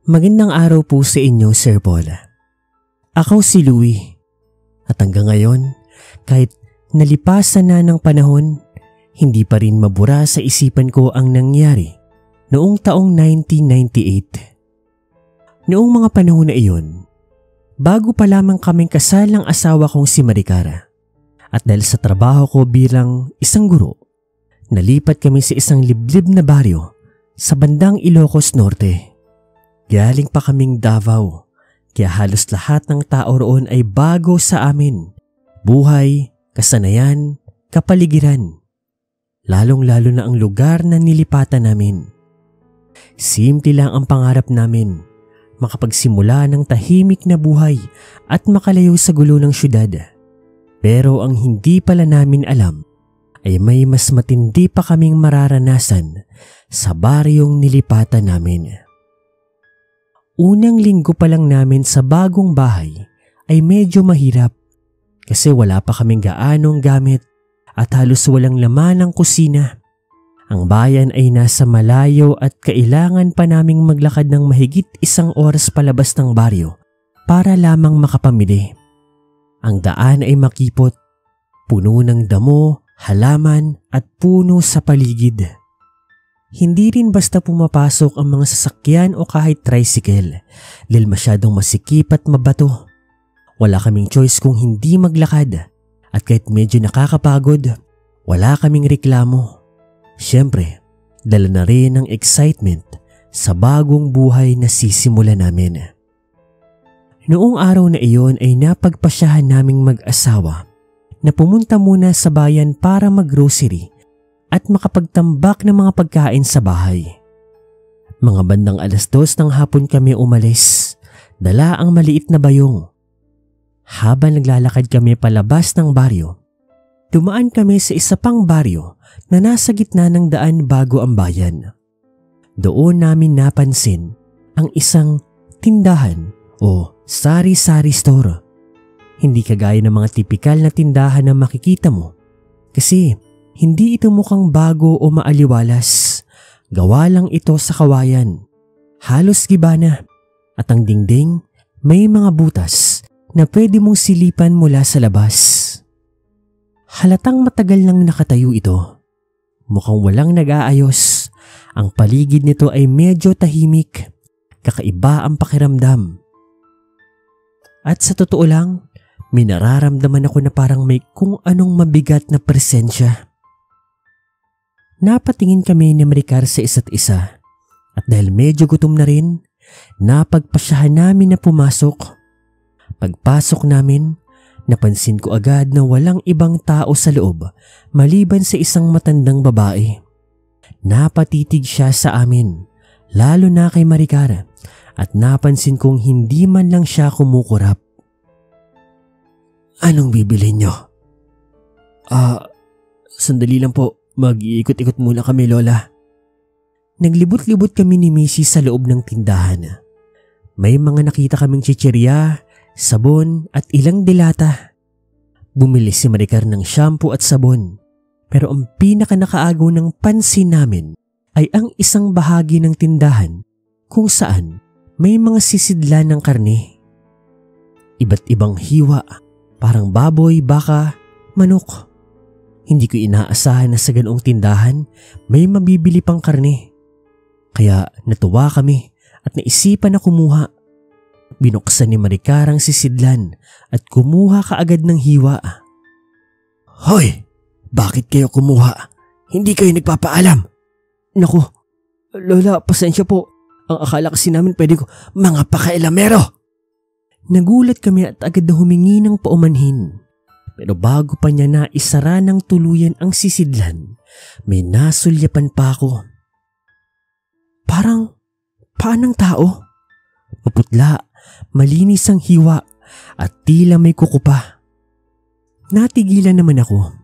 Magandang araw po sa inyo, Sir Paul. Ako si Louie. At hanggang ngayon, kahit nalipasan na ng panahon, hindi pa rin mabura sa isipan ko ang nangyari noong taong 1998. Noong mga panahon na iyon, bago pa lamang kaming kasal ng asawa kong si Maricara. At dahil sa trabaho ko bilang isang guro, nalipat kami sa isang liblib na baryo sa bandang Ilocos Norte. Galing pa kaming Davao, kaya halos lahat ng tao roon ay bago sa amin. Buhay, kasanayan, kapaligiran. Lalong-lalo na ang lugar na nilipatan namin. Simple lang ang pangarap namin, makapagsimula ng tahimik na buhay at makalayo sa gulo ng syudad. Pero ang hindi pala namin alam ay may mas matindi pa kaming mararanasan sa baryong nilipatan namin. Unang linggo pa lang namin sa bagong bahay ay medyo mahirap kasi wala pa kaming gaanong gamit at halos walang laman ang kusina. Ang bayan ay nasa malayo at kailangan pa naming maglakad ng mahigit 1 oras palabas ng baryo para lamang makapamili. Ang daan ay makipot, puno ng damo, halaman at puno sa paligid. Hindi rin basta pumapasok ang mga sasakyan o kahit tricycle dahil masyadong masikip at mabato. Wala kaming choice kung hindi maglakad at kahit medyo nakakapagod, wala kaming reklamo. Siyempre, dala na rin ang excitement sa bagong buhay na sisimula namin. Noong araw na iyon ay napagpasyahan naming mag-asawa na pumunta muna sa bayan para mag-grocery at makapagtambak ng mga pagkain sa bahay. Mga bandang 2:00 ng hapon kami umalis, dala ang maliit na bayong. Habang naglalakad kami palabas ng baryo, dumaan kami sa isa pang baryo na nasa gitna ng daan bago ang bayan. Doon namin napansin ang isang tindahan o sari-sari store. Hindi kagaya ng mga tipikal na tindahan na makikita mo kasi hindi ito mukhang bago o maaliwalas. Gawa lang ito sa kawayan. Halos gibana. At ang dingding may mga butas na pwede mong silipan mula sa labas. Halatang matagal nang nakatayo ito. Mukhang walang nag-aayos. Ang paligid nito ay medyo tahimik. Kakaiba ang pakiramdam. At sa totoo lang, may nararamdaman ako na parang may kung anong mabigat na presensya. Napatingin kami ni Maricar sa isa't isa at dahil medyo gutom na rin, napagpasyahan namin na pumasok. Pagpasok namin, napansin ko agad na walang ibang tao sa loob maliban sa isang matandang babae. Napatitig siya sa amin, lalo na kay Maricar, at napansin kong hindi man lang siya kumukurap. "Anong bibilhin nyo?" Sandali lang po. Mag-iikot-ikot muna kami, Lola." Naglibot-libot kami ni Missy sa loob ng tindahan. May mga nakita kaming chichirya, sabon at ilang dilata. Bumili si Maricar ng shampoo at sabon. Pero ang pinaka nakaagaw ng pansin namin ay ang isang bahagi ng tindahan kung saan may mga sisidlan ng karne. Iba't ibang hiwa, parang baboy, baka, manok. Hindi ko inaasahan na sa ganoong tindahan may mabibili pang karne. Kaya natuwa kami at naisipan na kumuha. Binuksan ni Maricar ang sisidlan at kumuha kaagad ng hiwa. "Hoy! Bakit kayo kumuha? Hindi kayo nagpapaalam?" "Naku, Lola, pasensya po. Ang akala kasi namin pwede ko..." "Mga pakailamero!" Nagulat kami at agad na humingi ng paumanhin. Pero bago pa niya na isara ng tuluyan ang sisidlan, may nasulyapan pa ako. Parang paan ng tao. Maputla, malinis ang hiwa at tila may kuko pa. Natigilan naman ako.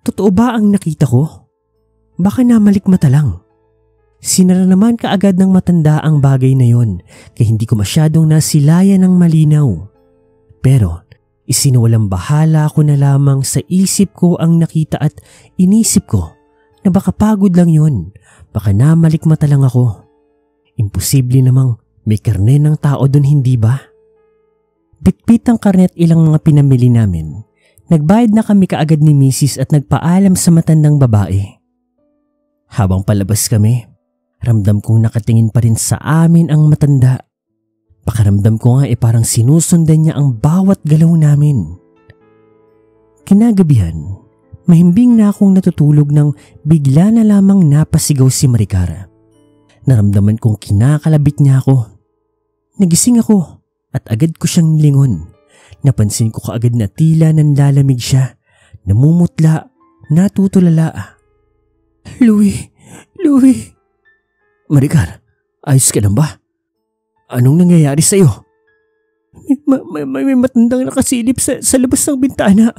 Totoo ba ang nakita ko? Baka namalikmata lang. Sinara naman kaagad ng matanda ang bagay na yon kaya hindi ko masyadong nasilayan ng malinaw. Pero isinawalang bahala ko na lamang sa isip ko ang nakita at inisip ko na baka pagod lang yon, baka namalikmata lang ako. Imposible namang May karne ng tao dun, hindi ba? Bitbit ang karne at ilang mga pinamili namin. Nagbayad na kami kaagad ni Mrs. at nagpaalam sa matandang babae. Habang palabas kami, ramdam kong nakatingin pa rin sa amin ang matanda. Pakiramdam ko nga parang sinusundan niya ang bawat galaw namin. Kinagabihan, mahimbing na akong natutulog nang bigla na lamang napasigaw si Maricara. Naramdaman kong kinakalabit niya ako. Nagising ako at agad ko siyang lingon. Napansin ko kaagad na tila nanlalamig siya, namumutla, natutulala. Louie! Maricar, ayos ka lang ba? Anong nangyayari sa'yo? May matandang nakasilip sa labas ng bintana.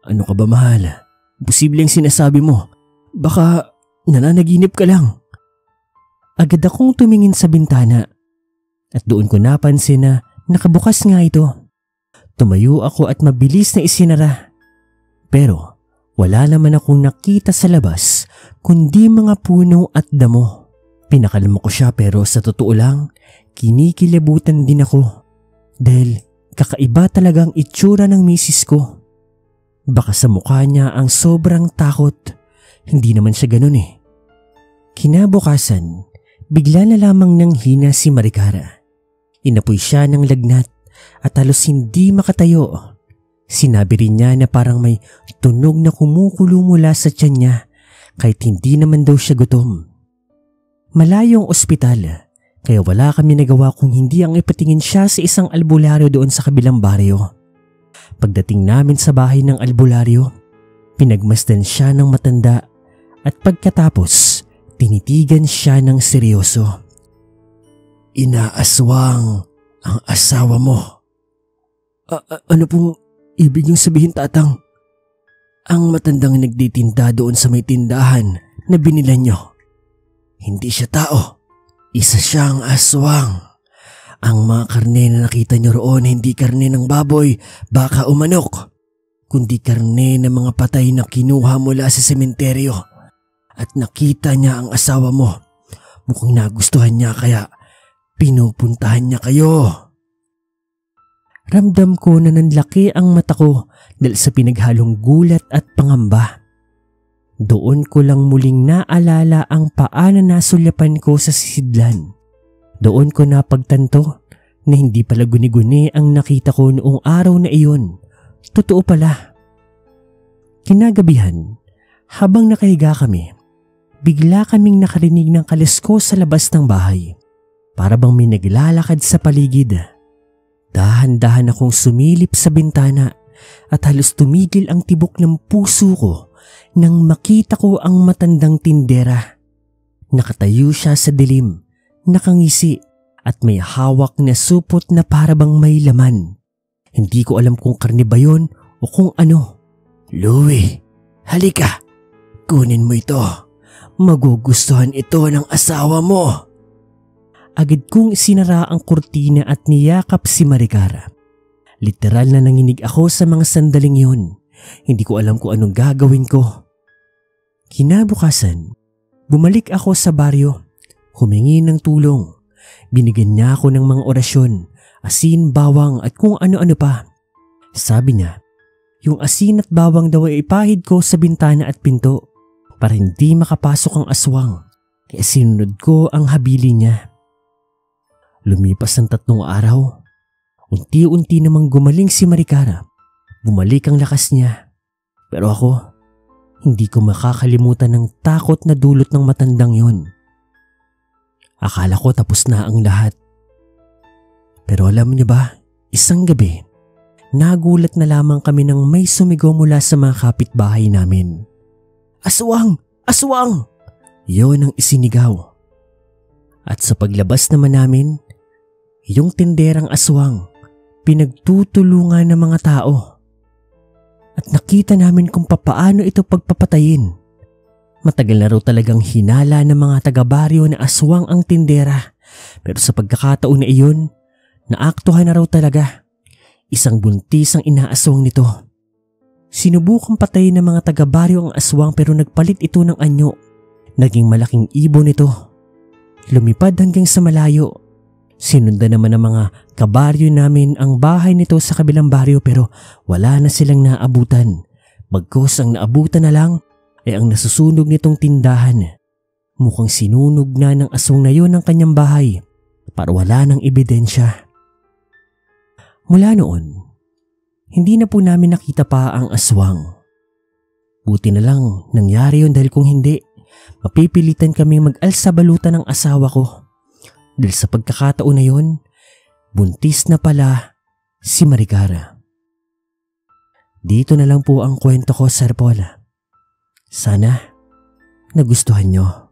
Ano ka ba, mahal? Posible ang sinasabi mo. Baka nananaginip ka lang. Agad akong tumingin sa bintana at doon ko napansin na nakabukas nga ito. Tumayo ako at mabilis na isinara. Pero wala naman akong nakita sa labas kundi mga puno at damo. Pinakalma ko siya pero sa totoo lang, kinikilabutan din ako. Dahil kakaiba talagang itsura ng misis ko. Baka sa mukha niya ang sobrang takot. Hindi naman siya ganun eh. Kinabukasan, bigla na lamang nang hina si Maricara. Inapoy siya ng lagnat at halos hindi makatayo. Sinabi rin niya na parang may tunog na kumukulo mula sa tiyan niya kahit hindi naman daw siya gutom. Malayong ospital, kaya wala kami nagawa kung hindi ang ipatingin siya sa isang albularyo doon sa kabilang baryo. Pagdating namin sa bahay ng albularyo, pinagmasdan siya ng matanda at pagkatapos tinitigan siya ng seryoso. Inaaswang ang asawa mo. Ano pong ibig niyong sabihin, tatang? Ang matandang nagtitinda doon sa may tindahan na binilan niyo. Hindi siya tao. Isa siyang aswang. Ang mga karne na nakita niyo roon hindi karne ng baboy, baka o manok, kundi karne ng mga patay na kinuha mula sa sementeryo. At nakita niya ang asawa mo. Mukhang nagustuhan niya kaya pinupuntahan niya kayo. Ramdam ko na nanlaki ang mata ko dahil sa pinaghalong gulat at pangamba. Doon ko lang muling naalala ang paa na nasulyapan ko sa sisidlan. Doon ko napagtanto na hindi pala guni-guni ang nakita ko noong araw na iyon. Totoo pala. Kinagabihan, habang nakahiga kami, bigla kaming nakarinig ng kaliskos sa labas ng bahay. Para bang may naglalakad sa paligid. Dahan-dahan akong sumilip sa bintana at halos tumigil ang tibok ng puso ko nang makita ko ang matandang tindera. Nakatayo siya sa dilim, nakangisi at may hawak na supot na para bang may laman. Hindi ko alam kung karne ba yun o kung ano. Louie, halika. Kunin mo ito. Magugustuhan ito ng asawa mo. Agad kong sinara ang kurtina at niyakap si Maricara. Literal na nanginig ako sa mga sandaling yun. Hindi ko alam kung anong gagawin ko. Kinabukasan, bumalik ako sa baryo. Humingi ng tulong. Binigyan niya ako ng mga orasyon, asin, bawang at kung ano-ano pa. Sabi niya, yung asin at bawang daw ay ipahid ko sa bintana at pinto para hindi makapasok ang aswang. Kaya sinunod ko ang habili niya. Lumipas ang 3 araw. Unti-unti namang gumaling si Maricara. Bumalik ang lakas niya. Pero ako, hindi ko makakalimutan ng takot na dulot ng matandang yon. Akala ko tapos na ang lahat. Pero alam niyo ba, isang gabi, nagulat na lamang kami nang may sumigaw mula sa mga kapitbahay namin. Aswang! Aswang! Yon ang isinigaw. At sa paglabas naman namin, yung tinderang aswang, pinagtutulungan ng mga tao. At nakita namin kung papaano ito pagpapatayin. Matagal na raw talagang hinala ng mga taga-baryo na aswang ang tindera. Pero sa pagkakataon na iyon, naaktuhan na raw talaga. Isang buntis ang inaaswang nito. Sinubukang patayin ng mga taga-baryo ang aswang pero nagpalit ito ng anyo. Naging malaking ibon ito. Lumipad hanggang sa malayo. Sinundan naman ng mga kabaryo namin ang bahay nito sa kabilang baryo pero wala na silang naabutan. Bagkus ang naabutan na lang ay ang nasusunog nitong tindahan. Mukhang sinunog na ng aswang na yun ang kanyang bahay para wala ng ebidensya. Mula noon, hindi na po namin nakita pa ang aswang. Buti na lang nangyari yun dahil kung hindi, mapipilitan kami mag-alsa balutan ng asawa ko. Dahil sa pagkakataon na yun, buntis na pala si Maricara. Dito na lang po ang kwento ko, Sir Paul. Sana nagustuhan nyo.